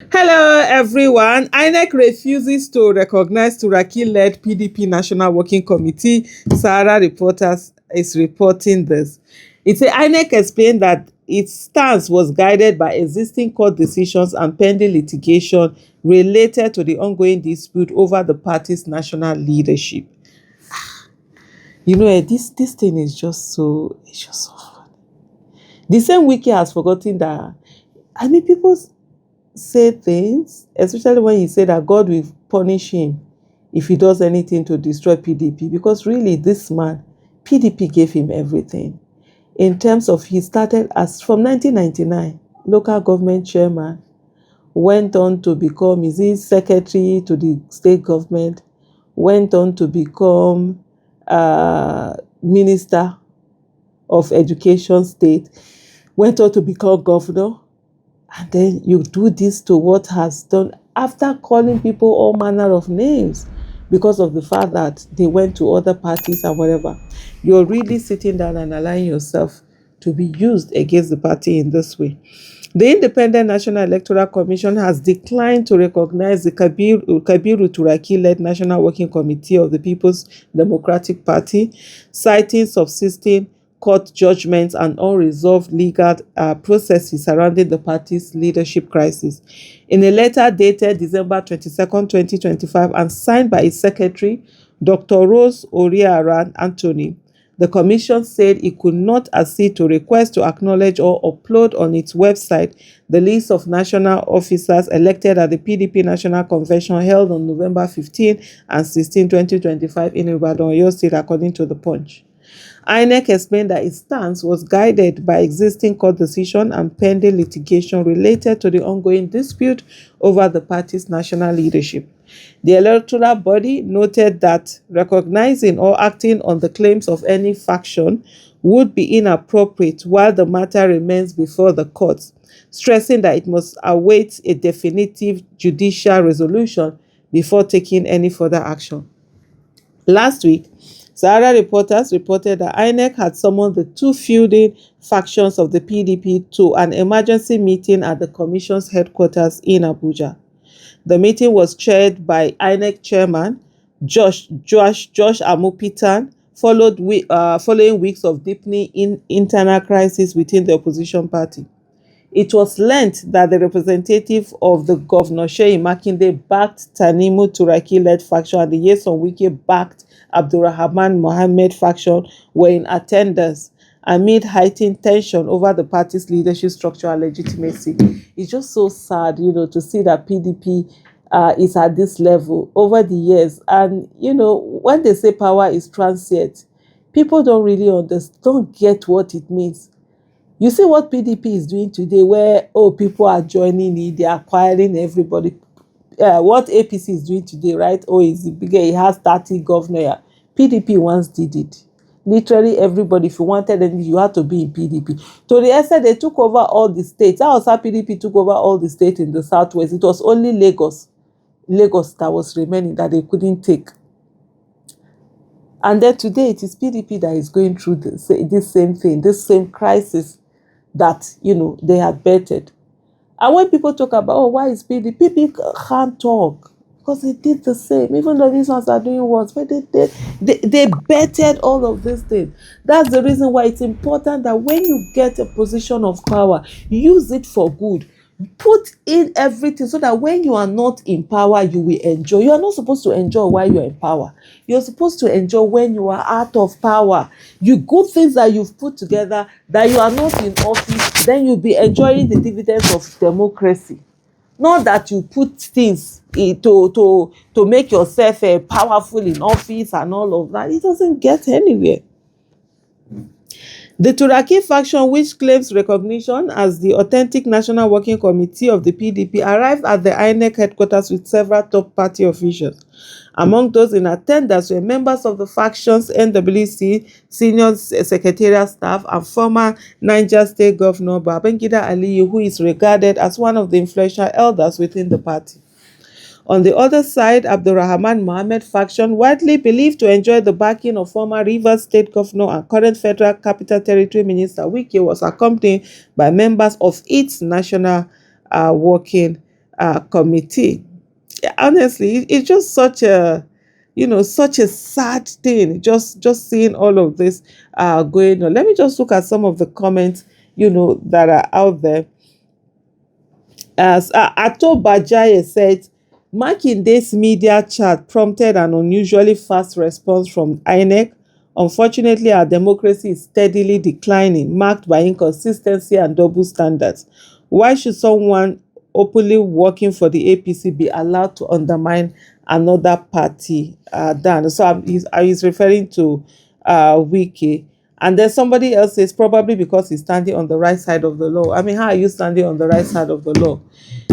Hello, everyone. INEC refuses to recognize Turaki-led PDP National Working Committee. Sahara Reporters is reporting this. It said INEC explained that its stance was guided by existing court decisions and pending litigation related to the ongoing dispute over the party's national leadership. This thing is just so funny. The same wiki has forgotten that. People say things, especially when he said that God will punish him if he does anything to destroy PDP. Because really, this man, PDP gave him everything. In terms of, he started as from 1999, local government chairman, went on to become, is he secretary to the state government, went on to become minister of education state, went on to become governor. And then you do this to what has done after calling people all manner of names because of the fact that they went to other parties and whatever. You're really sitting down and allowing yourself to be used against the party in this way. The Independent National Electoral Commission has declined to recognize the Kabiru Turaki-led National Working Committee of the People's Democratic Party, citing subsisting court judgments and unresolved legal processes surrounding the party's leadership crisis. In a letter dated December 22nd, 2025, and signed by its secretary, Dr. Rose Oriaran Anthony, the commission said it could not accede to requests to acknowledge or upload on its website the list of national officers elected at the PDP National Convention held on November 15 and 16, 2025 in Ibadan, Oyo State, according to the Punch. INEC explained that its stance was guided by existing court decision and pending litigation related to the ongoing dispute over the party's national leadership. The electoral body noted that recognizing or acting on the claims of any faction would be inappropriate while the matter remains before the courts, stressing that it must await a definitive judicial resolution before taking any further action. Last week, Sahara Reporters reported that INEC had summoned the two feuding factions of the PDP to an emergency meeting at the commission's headquarters in Abuja. The meeting was chaired by INEC chairman Josh Amupitan, following weeks of deepening internal crisis within the opposition party. It was learnt that the representative of the Governor Sheyi Makinde backed Tanimu Turaki-led faction and the Yeson Wike backed Abdulrahman Mohammed faction were in attendance amid heightened tension over the party's leadership structure and legitimacy. It's just so sad, to see that PDP is at this level over the years. And, when they say power is transient, people don't really don't get what it means. You see what PDP is doing today where, people are joining it, they're acquiring everybody. What APC is doing today, right? It's bigger, it has 30 governors. PDP once did it. Literally everybody, if you wanted anything, you had to be in PDP. To the extent they took over all the states. That was how PDP took over all the states in the southwest. It was only Lagos that was remaining that they couldn't take. And then today it is PDP that is going through this same thing, this same crisis that they had betted. And when people talk about why is PDP, people can't talk because they did the same. Even though these ones are doing worse, but they betted all of these things. That's the reason why it's important that when you get a position of power, use it for good. Put in everything so that when you are not in power, you will enjoy. You are not supposed to enjoy while you're in power. You're supposed to enjoy when you are out of power. You good things that you've put together, that you are not in office, then you'll be enjoying the dividends of democracy. Not that you put things to make yourself powerful in office and all of that. It doesn't get anywhere. The Turaki faction, which claims recognition as the authentic National Working Committee of the PDP, arrived at the INEC headquarters with several top party officials. Among those in attendance were members of the faction's NWC senior secretariat staff and former Niger State Governor Babangida Aliyu, who is regarded as one of the influential elders within the party. On the other side, Abdulrahman Mohammed faction, widely believed to enjoy the backing of former Rivers State Governor and current Federal Capital Territory Minister Wike, was accompanied by members of its National Working committee. Honestly, it's just such a, such a sad thing, just seeing all of this going on. Let me just look at some of the comments, that are out there. As Ato Bajaye said, Makinde's media chat prompted an unusually fast response from INEC. Unfortunately, our democracy is steadily declining, marked by inconsistency and double standards. Why should someone openly working for the APC be allowed to undermine another party? Dan. So he's referring to Wiki. And then somebody else says probably because he's standing on the right side of the law. I mean, how are you standing on the right side of the law?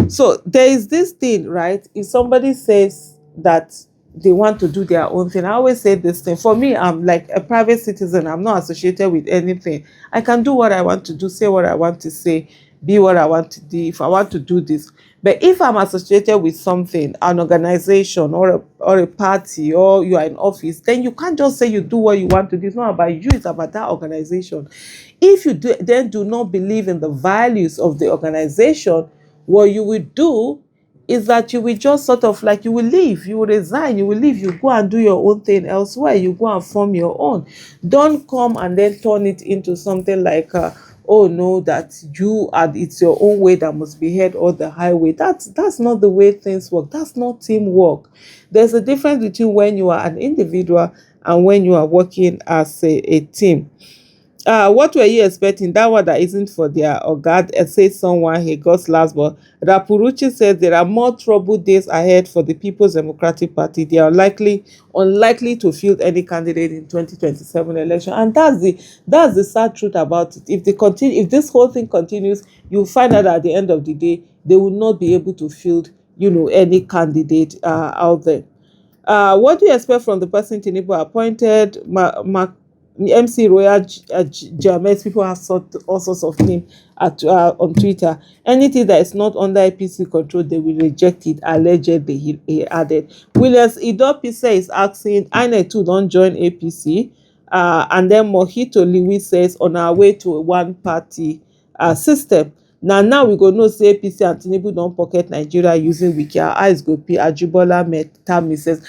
So there is this thing, right? If somebody says that they want to do their own thing, I always say this thing. For me, I'm like a private citizen. I'm not associated with anything. I can do what I want to do, say what I want to say, be what I want to do if I want to do this. But if I'm associated with something, an organization or a party, or you are in office, then you can't just say you do what you want to do. It's not about you, it's about that organization. If you then do not believe in the values of the organization, what you will do is that you will just sort of like, you will leave, you will resign, you will leave, you go and do your own thing elsewhere, you go and form your own. Don't come and then turn it into something like, oh no, that you are, it's your own way that must be heard, or the highway. That's not the way things work. That's not teamwork. There's a difference between when you are an individual and when you are working as a team. What were you expecting? That one that isn't for their oga, says someone he got last, but Rapuruchi says there are more troubled days ahead for the People's Democratic Party. They are unlikely to field any candidate in 2027 election. And that's the sad truth about it. If this whole thing continues, you'll find out at the end of the day, they will not be able to field, any candidate out there. What do you expect from the person Tinubu appointed? MC Royal James, people have all sorts of names on Twitter. Anything that is not under APC control, they will reject it, allegedly, he added. Williams Idopise is asking, INEC too don't join APC. And then Mohito Lewis says, on our way to a one-party system. Now we go know say APC and Tinubu don pocket Nigeria using wiki. Our eyes go pay. Ajibola Metami says,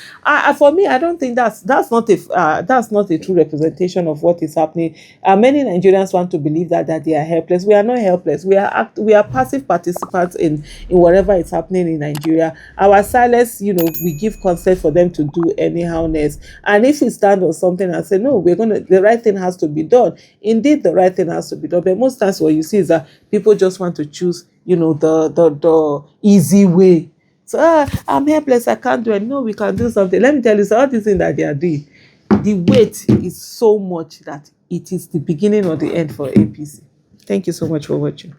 for me, I don't think that's not a true representation of what is happening. Many Nigerians want to believe that they are helpless. We are not helpless. We are passive participants in whatever is happening in Nigeria. Our silence, we give consent for them to do anyhowness. And if we stand on something and say no, the right thing has to be done. Indeed, the right thing has to be done. But most times, what you see is that people just want to choose, the easy way. So I'm helpless, I can't do it. No, we can do something. Let me tell you, so all these things that they are doing, the weight is so much that it is the beginning or the end for APC. Thank you so much for watching.